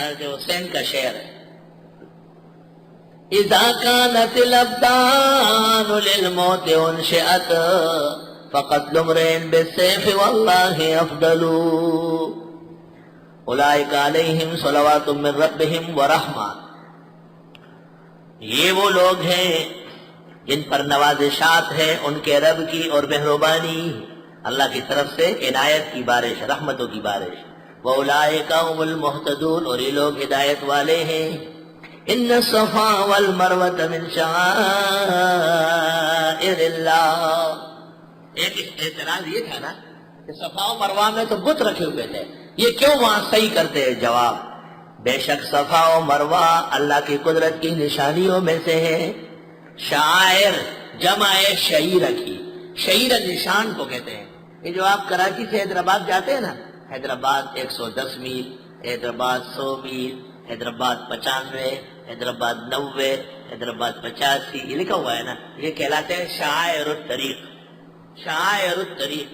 حضرت حسین کا شعر ہے، اذا كانت الابدان للموت انشئت فقتل امرئ بالسيف والله افضل اولئک علیہم صلوات من ربہم ورحمہ، یہ وہ لوگ ہیں جن پر نوازشات ہے ان کے رب کی اور مہربانی، اللہ کی طرف سے عنایت کی بارش، رحمتوں کی بارش، وَأُولَئِكَ هُمُ الْمُهْتَدُونَ، اور یہ لوگ ہدایت والے ہیں۔ ان الصفا والمروۃ من شعائر اللہ، ایک اعتراض یہ تھا نا کہ صفا و مروہ میں تو بت رکھے ہوئے تھے، یہ کیوں وہاں صحیح کرتے ہیں؟ جواب، بے شک صفا و مروہ اللہ کی قدرت کی نشانیوں میں سے ہے۔ شعائر جمع شعیرہ کی، شعیرہ نشان کو کہتے ہیں۔ یہ جو آپ کراچی سے حیدرآباد جاتے ہیں نا، حیدرآباد 110 میل، حیدرآباد 100 میل، حیدرآباد 95، حیدرآباد 90، حیدرآباد 85، یہ لکھا ہوا ہے نا، یہ کہلاتے ہیں شعائر الطریق، شعائر الطریق۔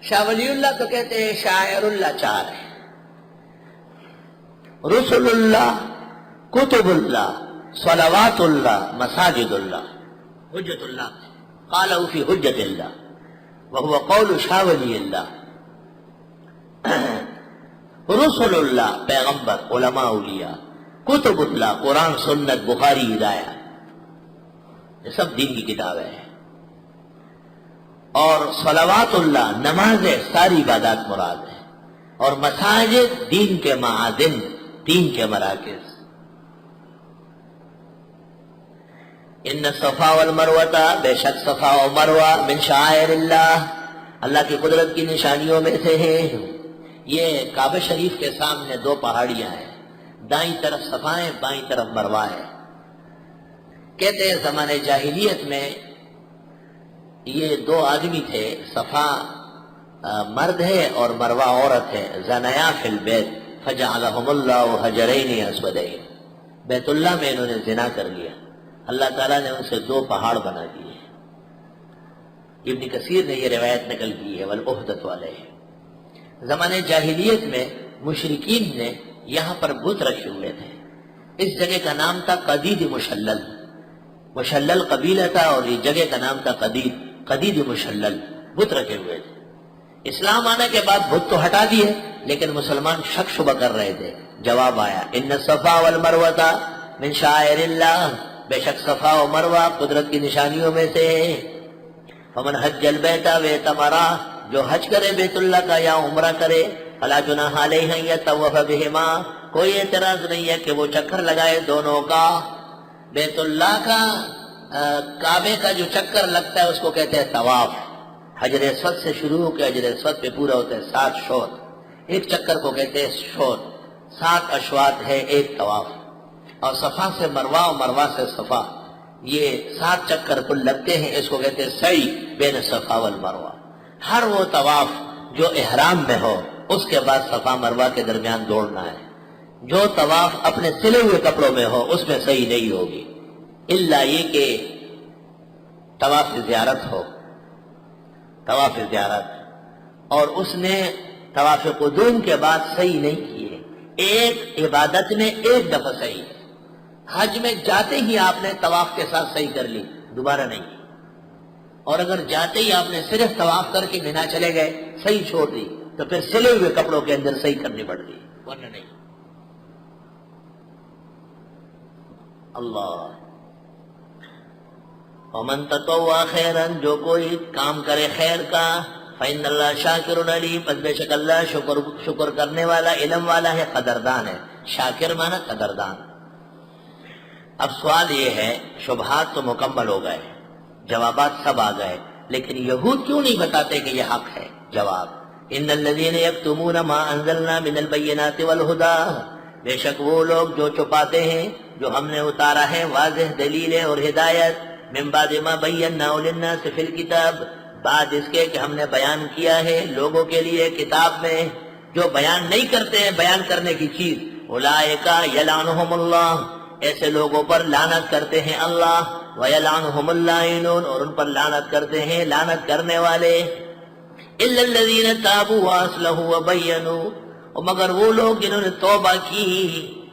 شاہ ولی اللہ تو کہتے ہیں شاعر اللہ 4 ہے، رسول اللہ، کتب اللہ، صلوات اللہ، مساجد اللہ، حجت اللہ، قالوا فی حجت اللہ وهو قول شاہ ولی اللہ۔ رسول اللہ پیغمبر، علماء، اولیاء، کتب اللہ قرآن سنت بخاری ہدایہ، یہ سب دین کی کتابیں ہیں، اور صلوات اللہ نماز ساری عبادات مراد ہے، اور مساجد دین کے معادن، دین کے مراکز۔ ان الصفا والمروۃ، بے شک صفا و مروہ، من شعائر اللہ، اللہ کی قدرت کی نشانیوں میں سے ہے۔ یہ کعبہ شریف کے سامنے 2 پہاڑیاں ہیں، دائیں طرف صفا ہے، بائیں طرف مروہ ہے۔ کہتے ہیں زمانے جاہلیت میں یہ 2 آدمی تھے، صفا مرد ہے اور مروہ عورت ہے، زنیا فی البیت فجعلہم اللہ حجرین اسودین، بیت اللہ میں انہوں نے زنا کر لیا، اللہ تعالیٰ نے ان سے 2 پہاڑ بنا دیے۔ ابن کثیر نے یہ روایت نقل کی ہے، والعہدۃ علیہ۔ زمانے جاہلیت میں مشرکین نے یہاں پر بت رکھے ہوئے تھے، اس جگہ کا نام تھا قدید مشلل، مشلل قبیلہ تھا اور یہ جگہ کا نام تھا قدید، قدید مشلل، بت رکھے ہوئے تھے۔ اسلام آنے کے بعد بت تو ہٹا دیے، لیکن مسلمان شک شبہ کر رہے تھے۔ جواب آیا، ان الصفا والمروۃ من شعائر اللہ، بے شک صفا و مروہ قدرت کی نشانیوں میں سے ہے۔ فمن حج البیت واعتمر، جو حج کرے بیت اللہ کا یا عمرہ کرے، فلا جناح علیہ ان یطوف بہما، کوئی اعتراض نہیں ہے کہ وہ چکر لگائے دونوں کا۔ بیت اللہ کا کعبے کا جو چکر لگتا ہے اس کو کہتے ہیں طواف، حجر اسود سے شروع ہو کے حجر اسود پہ پورا ہوتا ہے 7 شوط، ایک چکر کو کہتے ہیں شوط، 7 اشواط ہے ایک طواف۔ اور صفا سے مروہ اور مروہ سے صفا، یہ 7 چکر کل لگتے ہیں، اس کو کہتے ہیں سعی بین صفا والمروہ۔ ہر وہ طواف جو احرام میں ہو اس کے بعد صفا مروہ کے درمیان دوڑنا ہے، جو طواف اپنے سلے ہوئے کپڑوں میں ہو اس میں صحیح نہیں ہوگی، الا یہ کہ طواف زیارت ہو، طواف زیارت، اور اس نے طواف قدوم کے بعد صحیح نہیں کیے، ایک عبادت میں 1 دفعہ صحیح، حج میں جاتے ہی آپ نے طواف کے ساتھ صحیح کر لی، دوبارہ نہیں، اور اگر جاتے ہی آپ نے صرف طواف کر کے مینا چلے گئے، صحیح چھوڑ دی، تو پھر سلے ہوئے کپڑوں کے اندر صحیح کرنی پڑتی، ورنہ نہیں۔ اللہ، ومن تطوع خیرا، جو کوئی کام کرے خیر کا، فإن اللہ شاکر علیم، پس بے شک اللہ شکر کرنے والا، علم والا ہے، قدردان ہے۔ شاکر مانا قدردان۔ اب سوال یہ ہے، شبہات تو مکمل ہو گئے، جوابات سب آ گئے، لیکن یہود کیوں نہیں بتاتے کہ یہ حق ہے؟ جواب، ان الذین یکتمون ما انزلنا من البینات والہدی، بے شک وہ لوگ جو چھپاتے ہیں جو ہم نے اتارا ہے واضح دلیلیں اور ہدایت، من بعد ما بیناہ للناس فی الکتاب، بعد اس کے کہ ہم نے بیان کیا ہے لوگوں کے لیے کتاب میں، جو بیان نہیں کرتے ہیں بیان کرنے کی چیز، اولئک یلعنہم اللہ، ایسے لوگوں پر لعنت کرتے ہیں اللہ، وَيَلْعَنُهُمُ اللَّاعِنُونَ، اور ان پر لعنت کرتے ہیں لعنت کرنے والے، إِلَّا الَّذِينَ تَابُوا وَأَصْلَحُوا وَبَيَّنُوا، اور مگر وہ لوگ جنہوں نے توبہ کی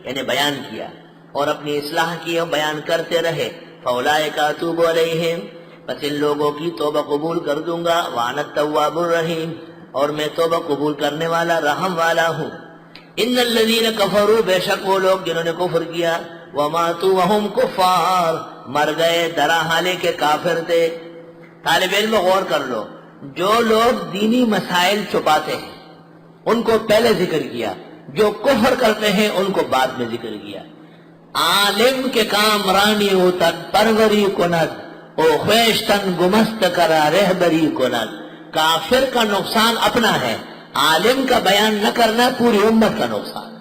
یعنی بیان کیا اور اپنی اصلاح کی اور بیان کرتے رہے فاولئک اتوب علیہم بس ان لوگوں کی توبہ قبول کر دوں گا وانا التواب الرحیم اور میں توبہ قبول کرنے والا رحم والا ہوں ان الذین کفروا بے شک وہ لوگ جنہوں نے کفر کیا وماتوا وهم کفار مر گئے درا حالے کے کافر تھے طالب علم غور کر لو جو لوگ دینی مسائل چھپاتے ہیں ان کو پہلے ذکر کیا جو کفر کرتے ہیں ان کو بعد میں ذکر کیا عالم کے کام رانی ہوتن پروری کند او خویشتن گمست کرا رہبری کند کافر کا نقصان اپنا ہے عالم کا بیان نہ کرنا پوری امت کا نقصان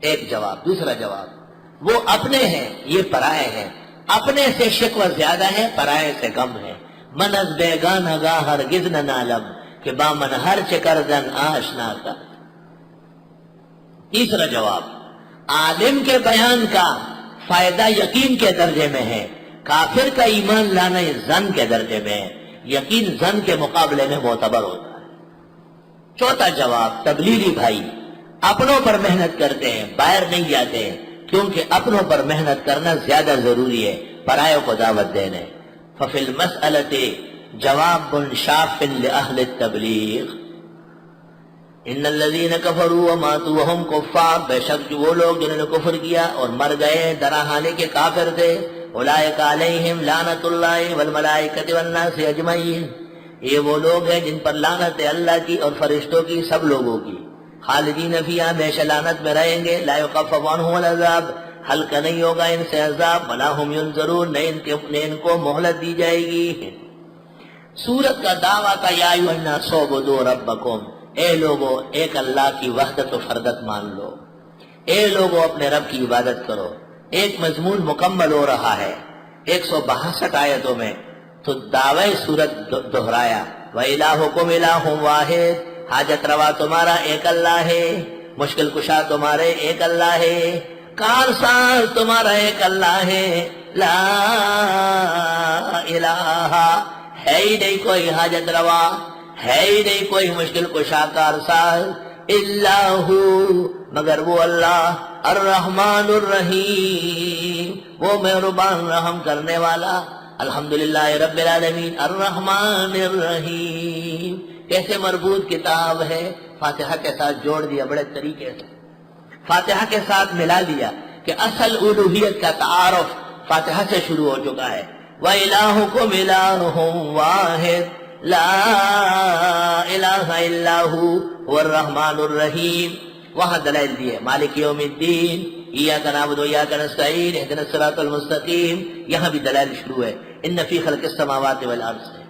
ایک جواب دوسرا جواب وہ اپنے ہیں یہ پرائے ہیں اپنے سے شکوہ زیادہ ہے پرائے سے کم ہے من از بیگان گا ہرگز نہ نالم کہ بامن ہر چکردن آشنا کا تیسرا جواب عالم کے بیان کا فائدہ یقین کے درجے میں ہے کافر کا ایمان لانا زن کے درجے میں ہے یقین زن کے مقابلے میں معتبر ہوتا ہے چوتھا جواب تبلیغی بھائی اپنوں پر محنت کرتے ہیں باہر نہیں جاتے ہیں کیونکہ اپنوں پر محنت کرنا زیادہ ضروری ہے پرایوں کو دعوت دینے ففی المسألۃ جواب شاف لأہل التبلیغ ان الذین کفروا وماتوا وهم کفار بے شک جو وہ لوگ جنہوں نے کفر کیا اور مر گئے درا حالے کے کافر تھے اولئک علیہم لعنت اللہ والملائکۃ والناس اجمعین یہ وہ لوگ ہیں جن پر لعنت ہے اللہ کی اور فرشتوں کی سب لوگوں کی خالدین فیہا ہمیشہ لعنت میں رہیں گے لا یخفف عنہم العذاب ہلکا نہیں ہوگا ان سے عذاب ولا هم ینظرون نہ ان کو مہلت دی جائے گی سورت کا دعویٰ تھا یا ایھا الناس اعبدوا ربکم اے لوگو ایک اللہ کی وحدت و فردت مان لو اے لوگو اپنے رب کی عبادت کرو ایک مضمون مکمل ہو رہا ہے 162 آیتوں میں تو دعوی سورت دہرایا وَإِلَٰهُكُمْ إِلَٰهٌ وَاحِدٌ حاجت روا تمہارا ایک اللہ ہے مشکل کشا تمہارے ایک اللہ ہے کارساز تمہارا ایک اللہ ہے لا الہ ہے ہی نہیں کوئی حاجت روا ہے ہی نہیں کوئی مشکل کشا کارساز اللہ مگر وہ اللہ الرحمن الرحیم وہ مہربان رحم کرنے والا الحمدللہ رب العالمین الرحمن الرحیم کیسے مربوط کتاب ہے فاتحہ کے ساتھ جوڑ دیا بڑے طریقے سے فاتحہ کے ساتھ ملا دیا کہ اصل الوہیت کا تعارف فاتحہ سے شروع ہو چکا ہے وَإِلَٰهُكُمْ إِلَٰهٌ وَاحِدٌ لا الہ الا هو الرحمن الرحیم وہاں دلائل دیے مالک یوم الدین ایاک نعبد و ایاک نستعین اہدنا الصراط المستقیم یہاں بھی دلائل شروع ہے ان فی خلق السماوات والارض